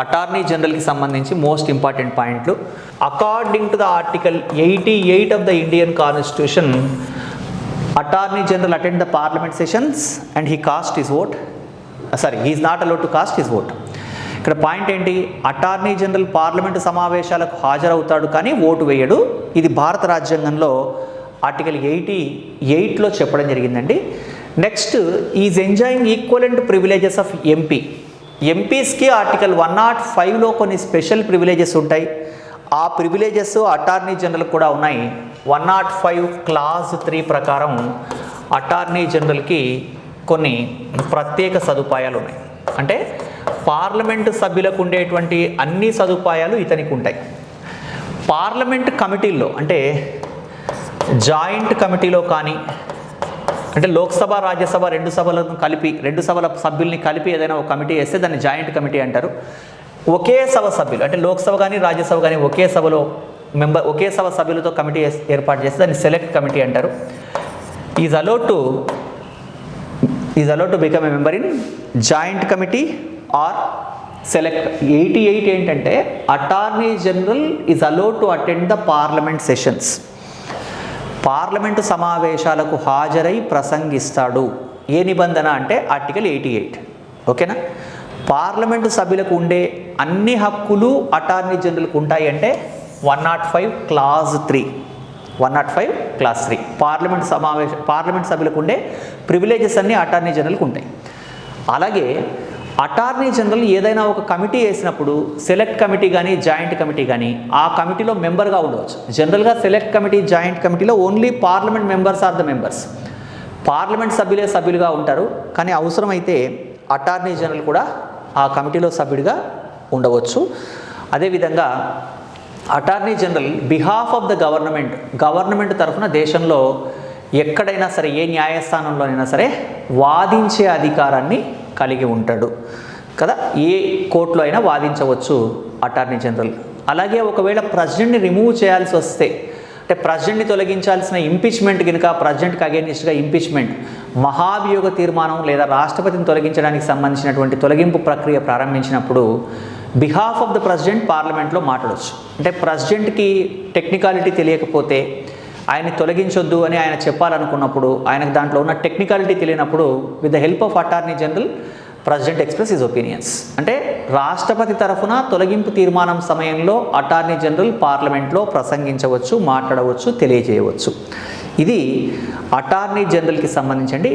Attorney జనరల్కి సంబంధించి most important పాయింట్లు. According to the article 88 of the Indian constitution, attorney general attend the parliament sessions and he cost his vote. He is not allowed to cost his vote. ఇక్కడ point ఏంటి? Attorney general parliament సమావేశాలకు హాజరవుతాడు కానీ vote వేయడు. ఇది భారత రాజ్యాంగంలో article 88లో చెప్పడం జరిగిందండి. Next, is enjoying equivalent privileges of MP. ఎంపీస్కి ఆర్టికల్ 105లో కొన్ని స్పెషల్ ప్రివిలేజెస్ ఉంటాయి. ఆ ప్రివిలేజెస్ అటార్నీ జనరల్ కూడా ఉన్నాయి. 105 క్లాజ్ 3 ప్రకారం అటార్నీ జనరల్కి కొన్ని ప్రత్యేక సదుపాయాలు ఉన్నాయి. అంటే పార్లమెంటు సభ్యులకు ఉండేటువంటి అన్ని సదుపాయాలు ఇతనికి ఉంటాయి. పార్లమెంట్ కమిటీల్లో అంటే జాయింట్ కమిటీలో కానీ, అంటే లోక్సభ రాజ్యసభ రెండు సభల సభ్యుల్ని కలిపి ఏదైనా ఒక కమిటీ వేస్తే దాన్ని జాయింట్ కమిటీ అంటారు. ఒకే సభ సభ్యులు అంటే లోక్సభ కానీ రాజ్యసభ కానీ ఒకే సభ సభ్యులతో కమిటీ ఏర్పాటు చేస్తే దాన్ని సెలెక్ట్ కమిటీ అంటారు. Is allowed to become a member in joint committee or select. 88 ఏంటంటే attorney general is allowed to attend the parliament sessions. Parliament సమావేశాలకు హాజరై ప్రసంగిస్తాడు. ఏ నిబంధన అంటే ఆర్టికల్ 88. ఓకేనా? పార్లమెంటు సభ్యులకు ఉండే అన్ని హక్కులు అటార్నీ జనరల్కి ఉంటాయి అంటే 105 క్లాజ్ 3. 105 క్లాజ్ 3 పార్లమెంట్ సభ్యులకు ఉండే ప్రివిలేజెస్ అన్నీ అటార్నీ జనరల్కి ఉంటాయి. అలాగే అటార్నీ జనరల్ ఏదైనా ఒక కమిటీ వేసినప్పుడు సెలెక్ట్ కమిటీ కానీ జాయింట్ కమిటీ కానీ ఆ కమిటీలో మెంబర్గా ఉండవచ్చు. జనరల్గా సెలెక్ట్ కమిటీ జాయింట్ కమిటీలో only parliament members are the members. Parliament సభ్యులుగా ఉంటారు. కానీ అవసరమైతే అటార్నీ జనరల్ కూడా ఆ కమిటీలో సభ్యుడిగా ఉండవచ్చు. అదేవిధంగా attorney general behalf of the government తరఫున దేశంలో ఎక్కడైనా సరే ఏ న్యాయస్థానంలోనైనా సరే వాదించే అధికారాన్ని కలిగి ఉంటాడు కదా. ఏ కోర్టులో అయినా వాదించవచ్చు అటార్నీ జనరల్. అలాగే ఒకవేళ ప్రెసిడెంట్ని రిమూవ్ చేయాల్సి వస్తే, అంటే ప్రెసిడెంట్ని తొలగించాల్సిన ఇంపీచ్మెంట్ కనుక ప్రెసిడెంట్కి అగెయిన్స్ట్గా ఇంపీచ్మెంట్, మహాభియోగ తీర్మానం లేదా రాష్ట్రపతిని తొలగించడానికి సంబంధించినటువంటి తొలగింపు ప్రక్రియ ప్రారంభించినప్పుడు బిహాఫ్ ఆఫ్ ద ప్రెసిడెంట్ పార్లమెంట్లో మాట్లాడవచ్చు. అంటే ప్రెసిడెంట్కి టెక్నికాలిటీ తెలియకపోతే ఆయన్ని తొలగించొద్దు అని ఆయన చెప్పాలనుకున్నప్పుడు, ఆయనకు దాంట్లో ఉన్న టెక్నికాలిటీ తెలియనప్పుడు with the help of attorney general president express his opinions. అంటే రాష్ట్రపతి తరఫున తొలగింపు తీర్మానం సమయంలో అటార్నీ జనరల్ పార్లమెంట్లో ప్రసంగించవచ్చు, మాట్లాడవచ్చు, తెలియజేయవచ్చు. ఇది అటార్నీ జనరల్కి సంబంధించండి.